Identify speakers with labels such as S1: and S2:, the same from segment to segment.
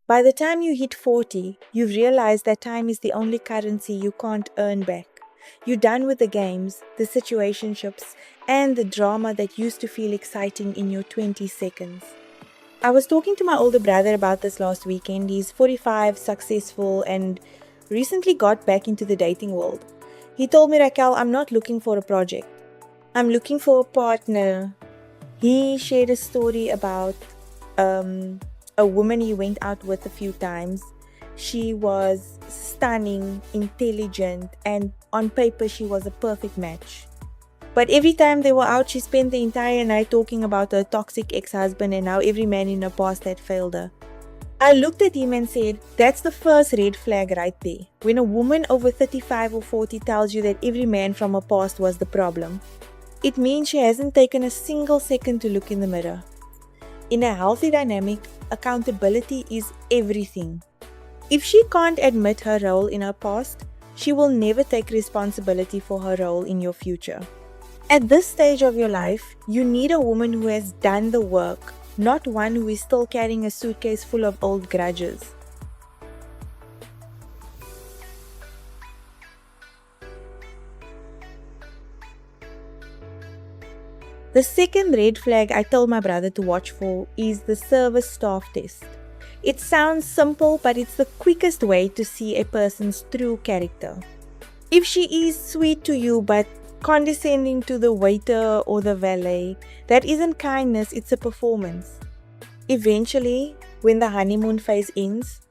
S1: By the time you hit 40, you've realized that time is the only currency you can't earn back. You're done with the games, the situationships, and the drama that used to feel exciting in your 20 seconds. I was talking to my older brother about this last weekend. He's 45, successful, and recently got back into the dating world. He told me, Raquel, I'm not looking for a project. I'm looking for a partner. He shared a story about a woman he went out with a few times. She was stunning, intelligent, and on paper she was a perfect match. But every time they were out, she spent the entire night talking about her toxic ex-husband and how every man in her past had failed her. I looked at him and said, that's the first red flag right there. When a woman over 35 or 40 tells you that every man from her past was the problem, it means she hasn't taken a single second to look in the mirror. In a healthy dynamic, accountability is everything. If she can't admit her role in her past, she will never take responsibility for her role in your future. At this stage of your life, you need a woman who has done the work, not one who is still carrying a suitcase full of old grudges. The second red flag I told my brother to watch for is the service staff test. It sounds simple, but it's the quickest way to see a person's true character. If she is sweet to you but condescending to the waiter or the valet, that isn't kindness, it's a performance. Eventually, when the honeymoon phase ends,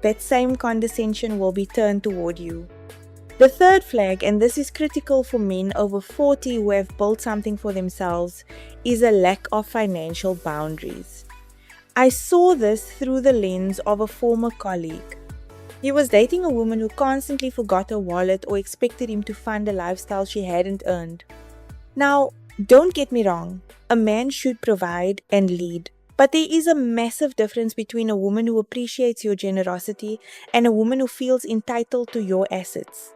S1: that same condescension will be turned toward you. The third flag, and this is critical for men over 40 who have built something for themselves, is a lack of financial boundaries. I saw this through the lens of a former colleague. He was dating a woman who constantly forgot her wallet or expected him to fund a lifestyle she hadn't earned. Now, don't get me wrong, a man should provide and lead. But there is a massive difference between a woman who appreciates your generosity and a woman who feels entitled to your assets.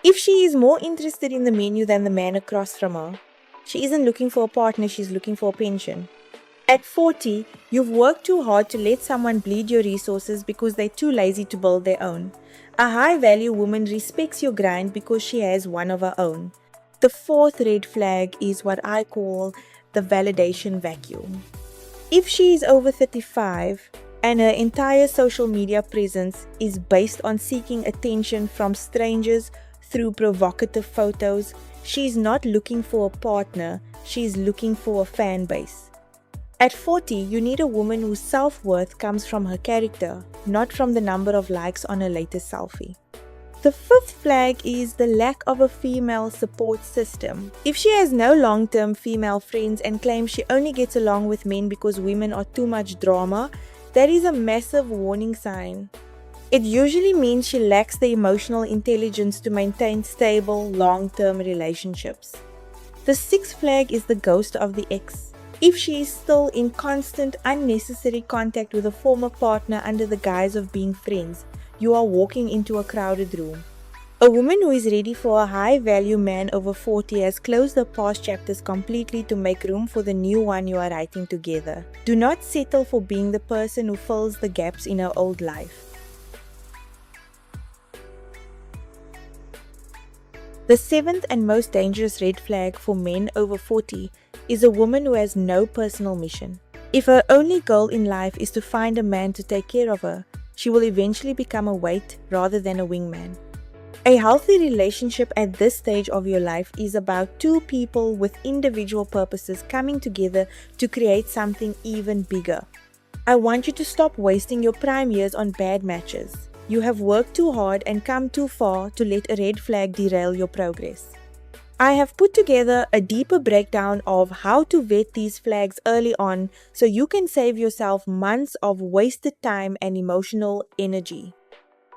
S1: If she is more interested in the menu than the man across from her, she isn't looking for a partner, she's looking for a pension. At 40, you've worked too hard to let someone bleed your resources because they're too lazy to build their own. A high-value woman respects your grind because she has one of her own. The fourth red flag is what I call the validation vacuum. If she is over 35 and her entire social media presence is based on seeking attention from strangers through provocative photos, she's not looking for a partner, she's looking for a fan base. At 40, you need a woman whose self-worth comes from her character, not from the number of likes on her latest selfie. The fifth flag is the lack of a female support system. If she has no long-term female friends and claims she only gets along with men because women are too much drama, that is a massive warning sign. It usually means she lacks the emotional intelligence to maintain stable, long-term relationships. The sixth flag is the ghost of the ex. If she is still in constant, unnecessary contact with a former partner under the guise of being friends, you are walking into a crowded room. A woman who is ready for a high-value man over 40 has closed the past chapters completely to make room for the new one you are writing together. Do not settle for being the person who fills the gaps in her old life. The seventh and most dangerous red flag for men over 40 is a woman who has no personal mission. If her only goal in life is to find a man to take care of her, she will eventually become a weight rather than a wingman. A healthy relationship at this stage of your life is about two people with individual purposes coming together to create something even bigger. I want you to stop wasting your prime years on bad matches. You have worked too hard and come too far to let a red flag derail your progress. I have put together a deeper breakdown of how to vet these flags early on so you can save yourself months of wasted time and emotional energy.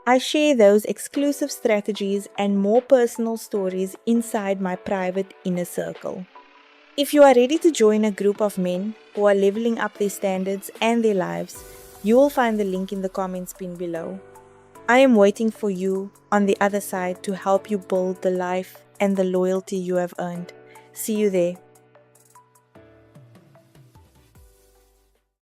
S1: I share those exclusive strategies and more personal stories inside my private inner circle. If you are ready to join a group of men who are leveling up their standards and their lives, you will find the link in the comments pinned below. I am waiting for you on the other side to help you build the life and the loyalty you have earned. See you there.